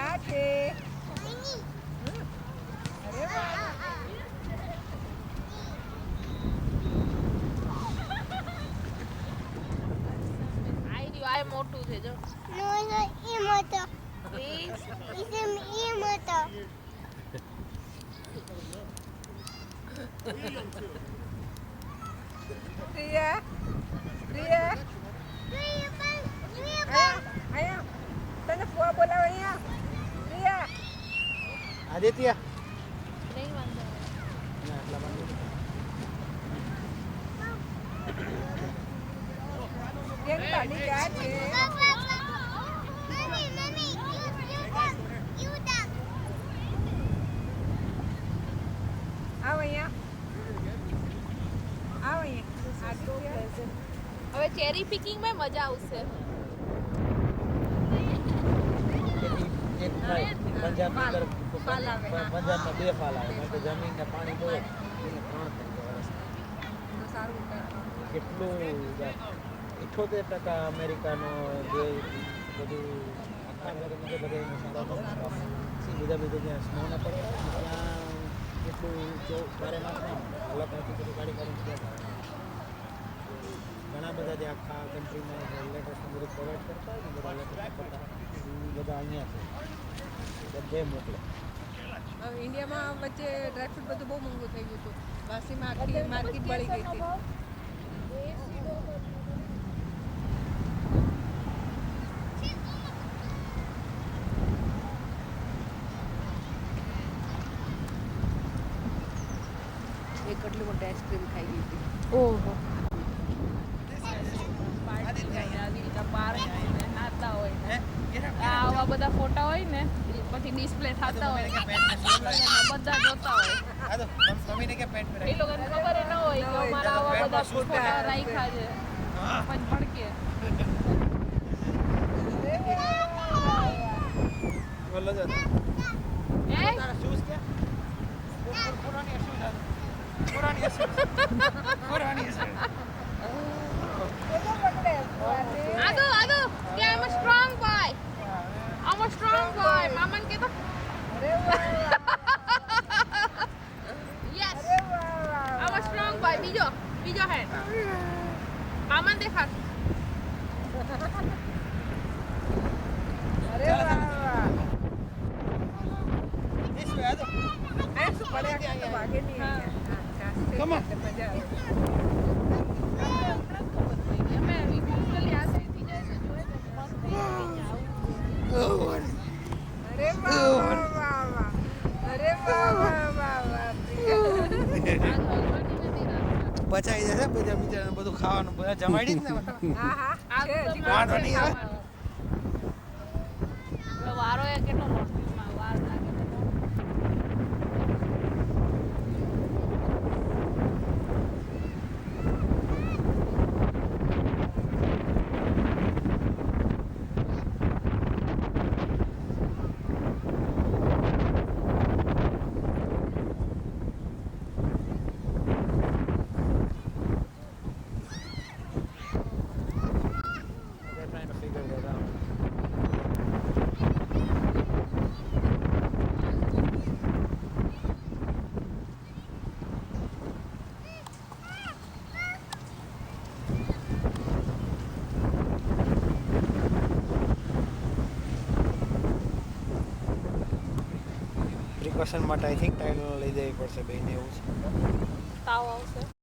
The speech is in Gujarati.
ક્યાં છે? અરે વાહ. આ મોટું છે જો. નો એ મોટો. પ્લીઝ. એ મોટો. પ્રિયા પ્રિયા અહીંયા તને ફુવા બોલાવે અહીંયા પ્રિયા આદિત્ય નહીં વાંધો. આટલા બાજુ કેમ તાલી ક્યાં છે? મમ્મી મમ્મી યુ ડાક આવ અહીંયા આદિત્ય. હવે ચેરી પિકિંગ માં મજા આવશે. એક થાય પંજાબની અંદર ફાલ આવે. પંજાબમાં 2 ફાલ આવે કારણ કે જમીન ને પાણી બહુ એને 3 થઈ જાય તો સારું ઉતાર. કેટલું 78% અમેરિકાનો જે બધું આખા અમેરિકામાં જે બધા બીજા જ્યાં સ્નો ના પડે ત્યાં કેટલું બારે માસ નહીં અલગ બધું ગાડી કાઢીને ઘણા બધા જે આખા કન્ટ્રીમાં લેટેસ્ટનું બધું પ્રોવાઈડ કરતા હોય ને બધા લેટેસ્ટ કરતા એ બધા અહીંયા છે બધે મોકલે. ઇન્ડિયામાં વચ્ચે ડ્રાયફ્રૂટ બધું બહુ મોંઘું થઈ ગયું હતું. વાસીમાં આખી માર્કેટ બળી ગઈ હતી. એક કેટલી મોટી આઈસ્ક્રીમ ખાઈ ગઈ હતી. ઓહો. આવા બધા ફોટા હોય ને પછી ડિસ્પ્લે થતા હોય બધા જોતા હોય એ લોકોને ખબર ન હોય કે અમારા આવા બધા ફોટા રાખ્યા છે પછી ભડકે. બોલો જો હે તારા શૂઝ કે પુરાની શૂઝ પુરાની શૂઝ પુરાની શૂઝ આદુ કે I'm a strong boy. I'm a strong boy. મામન કે તો અરે વાહ. yes અરે વાહ. I'm a strong boy. બીજો હેન્ડ મામન દેખાડ. અરે વાહ. this way આદો આ શું પડ્યા કે તો વાગે નહીં અહીંયા. હા, Come on. એટલે મજા આવે. અમે usually આ સાઈડથી જાય ને જોઈએ ને મસ્ત અરે વાહ વાહ વાહ વાહ. અરે વાહ વાહ વાહ વાહ. બચાઈ જશે બધા બિચારાને બધું ખાવાનું બધા જમાડી જ ને હા હા છે હજી વાંધો નહીં આવે. વારો એ કેટલો લોટમાં વાર લાગે તો They're trying to figure that out. Precaution માટે આઈ થિંક ટાઈલ લઈ જવી પડશે બેને એવું છે. તાવ આવશે.